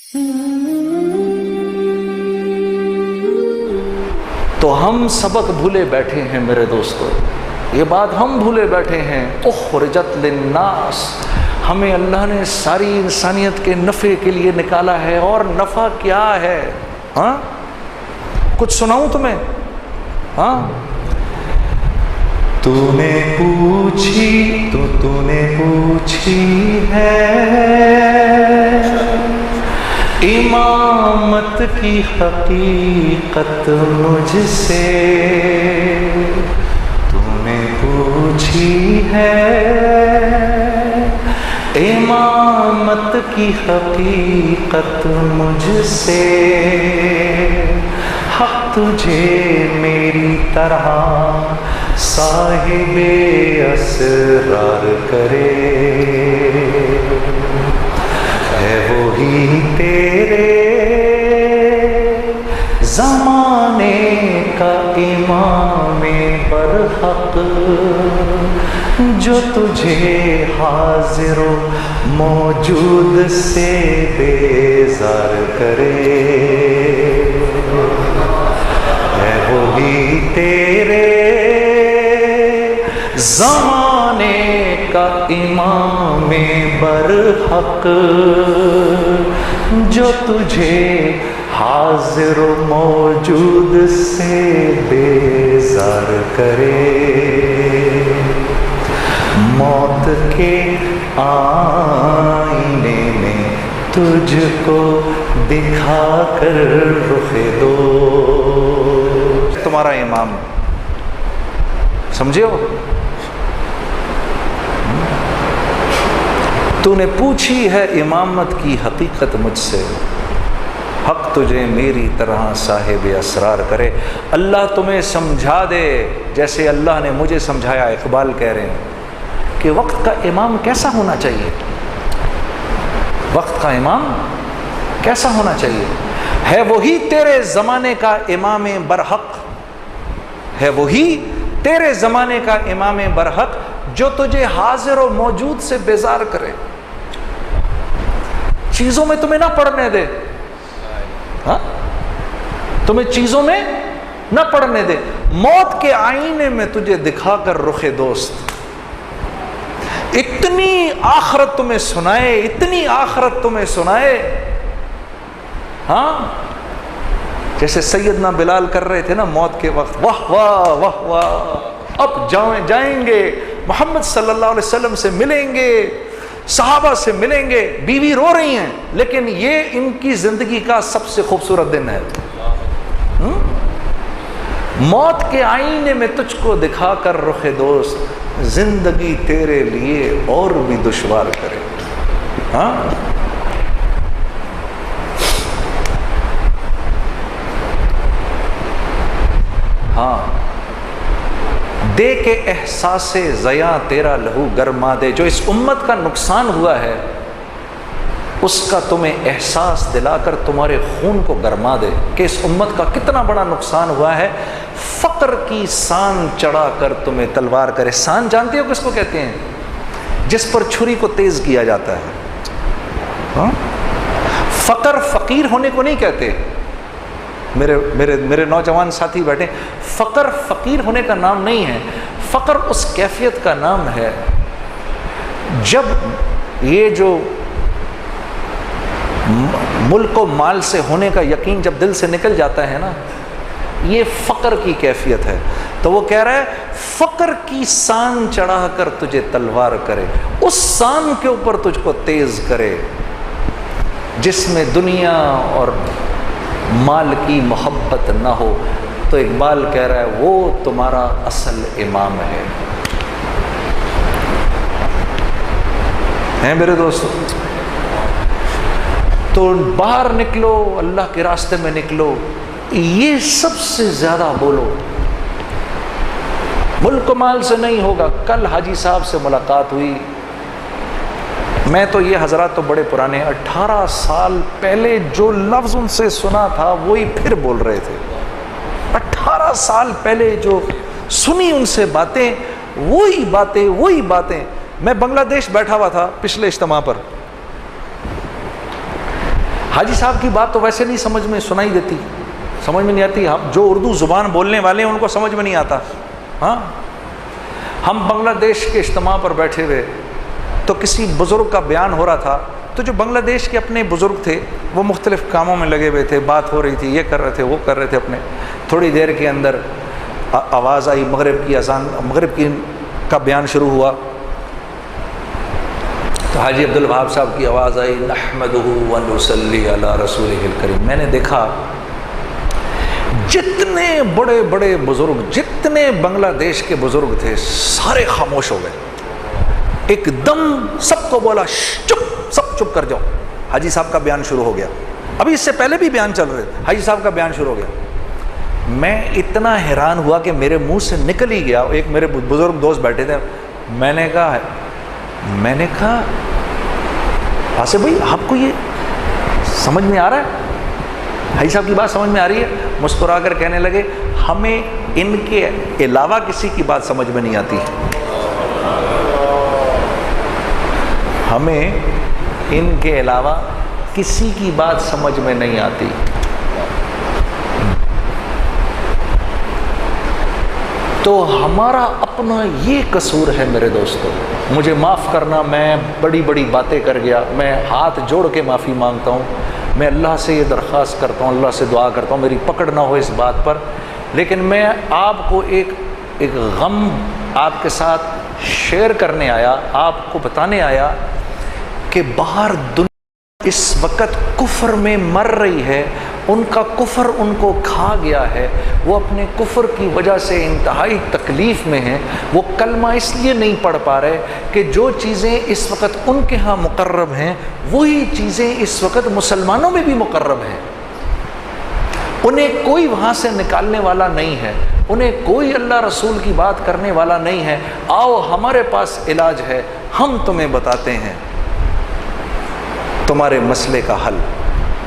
تو ہم سبق بھولے بیٹھے ہیں میرے دوستو، یہ بات ہم بھولے بیٹھے ہیں۔ اخرجت للناس، ہمیں اللہ نے ساری انسانیت کے نفع کے لیے نکالا ہے، اور نفع کیا ہے؟ ہاں کچھ سناؤں تمہیں؟ ہاں تو نے پوچھی ہے امامت کی حقیقت مجھ سے، تو نے پوچھی ہے امامت کی حقیقت مجھ سے، حق تجھے میری طرح صاحب اسرار کرے، ہے وہی تیرے زمانے کا امام برحق، جو تجھے حاضر و موجود سے بیزار کرے، ہے وہی تیرے زمانے کا امام برحق، جو تجھے حاضر و موجود سے بیزار کرے، موت کے آئینے میں تجھ کو دکھا کر رخ دو، تمہارا امام، سمجھے ہو؟ تو نے پوچھی ہے امامت کی حقیقت مجھ سے، حق تجھے میری طرح صاحب اسرار کرے۔ اللہ تمہیں سمجھا دے جیسے اللہ نے مجھے سمجھایا۔ اقبال کہہ رہے ہیں کہ وقت کا امام کیسا ہونا چاہیے، وقت کا امام کیسا ہونا چاہیے؟ ہے وہی تیرے زمانے کا امام برحق، ہے وہی تیرے زمانے کا امام برحق، جو تجھے حاضر و موجود سے بیزار کرے، چیزوں میں تمہیں نہ پڑنے دے، ہاں تمہیں چیزوں میں نہ پڑنے دے، موت کے آئینے میں تجھے دکھا کر رخ دوست، اتنی آخرت تمہیں سنائے، اتنی آخرت تمہیں سنائے، ہاں جیسے سیدنا بلال کر رہے تھے نا موت کے وقت، واہ واہ واہ واہ، اب جائیں گے محمد صلی اللہ علیہ وسلم سے ملیں گے، صحابہ سے ملیں گے، بیوی رو رہی ہیں لیکن یہ ان کی زندگی کا سب سے خوبصورت دن ہے۔ موت کے آئینے میں تجھ کو دکھا کر رخ دوست، زندگی تیرے لیے اور بھی دشوار کرے، ہاں ہاں دے کے احساس ضیاء تیرا لہو گرما دے، جو اس امت کا نقصان ہوا ہے اس کا تمہیں احساس دلا کر تمہارے خون کو گرما دے کہ اس امت کا کتنا بڑا نقصان ہوا ہے، فقر کی سان چڑھا کر تمہیں تلوار کرے۔ سان جانتے ہو کس کو کہتے ہیں؟ جس پر چھری کو تیز کیا جاتا ہے، ہاں؟ فقر فقیر ہونے کو نہیں کہتے، میرے نوجوان ساتھی بیٹھے، فقر فقیر ہونے کا نام نہیں ہے، فقر اس کیفیت کا نام ہے جب یہ جو ملک و مال سے ہونے کا یقین جب دل سے نکل جاتا ہے نا، یہ فقر کی کیفیت ہے۔ تو وہ کہہ رہا ہے فقر کی سان چڑھا کر تجھے تلوار کرے، اس سان کے اوپر تجھ کو تیز کرے جس میں دنیا اور مال کی محبت نہ ہو۔ تو اقبال کہہ رہا ہے وہ تمہارا اصل امام ہے میرے دوستو۔ تو باہر نکلو، اللہ کے راستے میں نکلو، یہ سب سے زیادہ بولو، ملک و مال سے نہیں ہوگا۔ کل حاجی صاحب سے ملاقات ہوئی، میں تو یہ حضرات تو بڑے پرانے، 18 سال پہلے جو لفظ ان سے سنا تھا وہی پھر بول رہے تھے، 18 سال پہلے جو سنی ان سے باتیں وہی باتیں۔ میں بنگلہ دیش بیٹھا ہوا تھا پچھلے اجتماع پر، حاجی صاحب کی بات تو ویسے نہیں سمجھ میں سنائی دیتی، سمجھ میں نہیں آتی. ہم جو اردو زبان بولنے والے ہیں ان کو سمجھ میں نہیں آتا. ہاں ہم بنگلہ دیش کے اجتماع پر بیٹھے ہوئے تو کسی بزرگ کا بیان ہو رہا تھا، تو جو بنگلہ دیش کے اپنے بزرگ تھے وہ مختلف کاموں میں لگے ہوئے تھے، بات ہو رہی تھی، یہ کر رہے تھے وہ کر رہے تھے اپنے. تھوڑی دیر کے اندر آواز آئی، مغرب کی اذان، مغرب کا بیان شروع ہوا. تو حاجی عبدالوہاب صاحب کی آواز آئی، نحمدہ ونصلی علی رسولہ الکریم. میں نے دیکھا جتنے بڑے بڑے بزرگ، جتنے بنگلہ دیش کے بزرگ تھے، سارے خاموش ہو گئے. ایک دم سب کو بولا چپ، سب چپ کر جاؤ. حاجی صاحب کا بیان شروع ہو گیا. ابھی اس سے پہلے بھی بیان چل رہے تھے، حاجی صاحب کا بیان شروع ہو گیا. میں اتنا حیران ہوا کہ میرے منہ سے نکل ہی گیا. ایک میرے بزرگ دوست بیٹھے تھے، میں نے کہا آصف بھائی آپ کو یہ سمجھ میں آ رہا ہے؟ حاجی صاحب کی بات سمجھ میں آ رہی ہے؟ مسکرا کر کہنے لگے ہمیں ان کے علاوہ کسی کی بات سمجھ میں نہیں آتی، ہمیں ان کے علاوہ کسی کی بات سمجھ میں نہیں آتی. تو ہمارا اپنا یہ قصور ہے میرے دوستو. مجھے معاف کرنا، میں بڑی بڑی باتیں کر گیا، میں ہاتھ جوڑ کے معافی مانگتا ہوں. میں اللہ سے یہ درخواست کرتا ہوں، اللہ سے دعا کرتا ہوں میری پکڑ نہ ہو اس بات پر. لیکن میں آپ کو ایک غم آپ کے ساتھ شیئر کرنے آیا، آپ کو بتانے آیا کہ باہر دنیا اس وقت کفر میں مر رہی ہے. ان کا کفر ان کو کھا گیا ہے، وہ اپنے کفر کی وجہ سے انتہائی تکلیف میں ہیں. وہ کلمہ اس لیے نہیں پڑھ پا رہے کہ جو چیزیں اس وقت ان کے ہاں مقرب ہیں وہی چیزیں اس وقت مسلمانوں میں بھی مقرب ہیں. انہیں کوئی وہاں سے نکالنے والا نہیں ہے، انہیں کوئی اللہ رسول کی بات کرنے والا نہیں ہے. آؤ ہمارے پاس علاج ہے، ہم تمہیں بتاتے ہیں تمہارے مسئلے کا حل.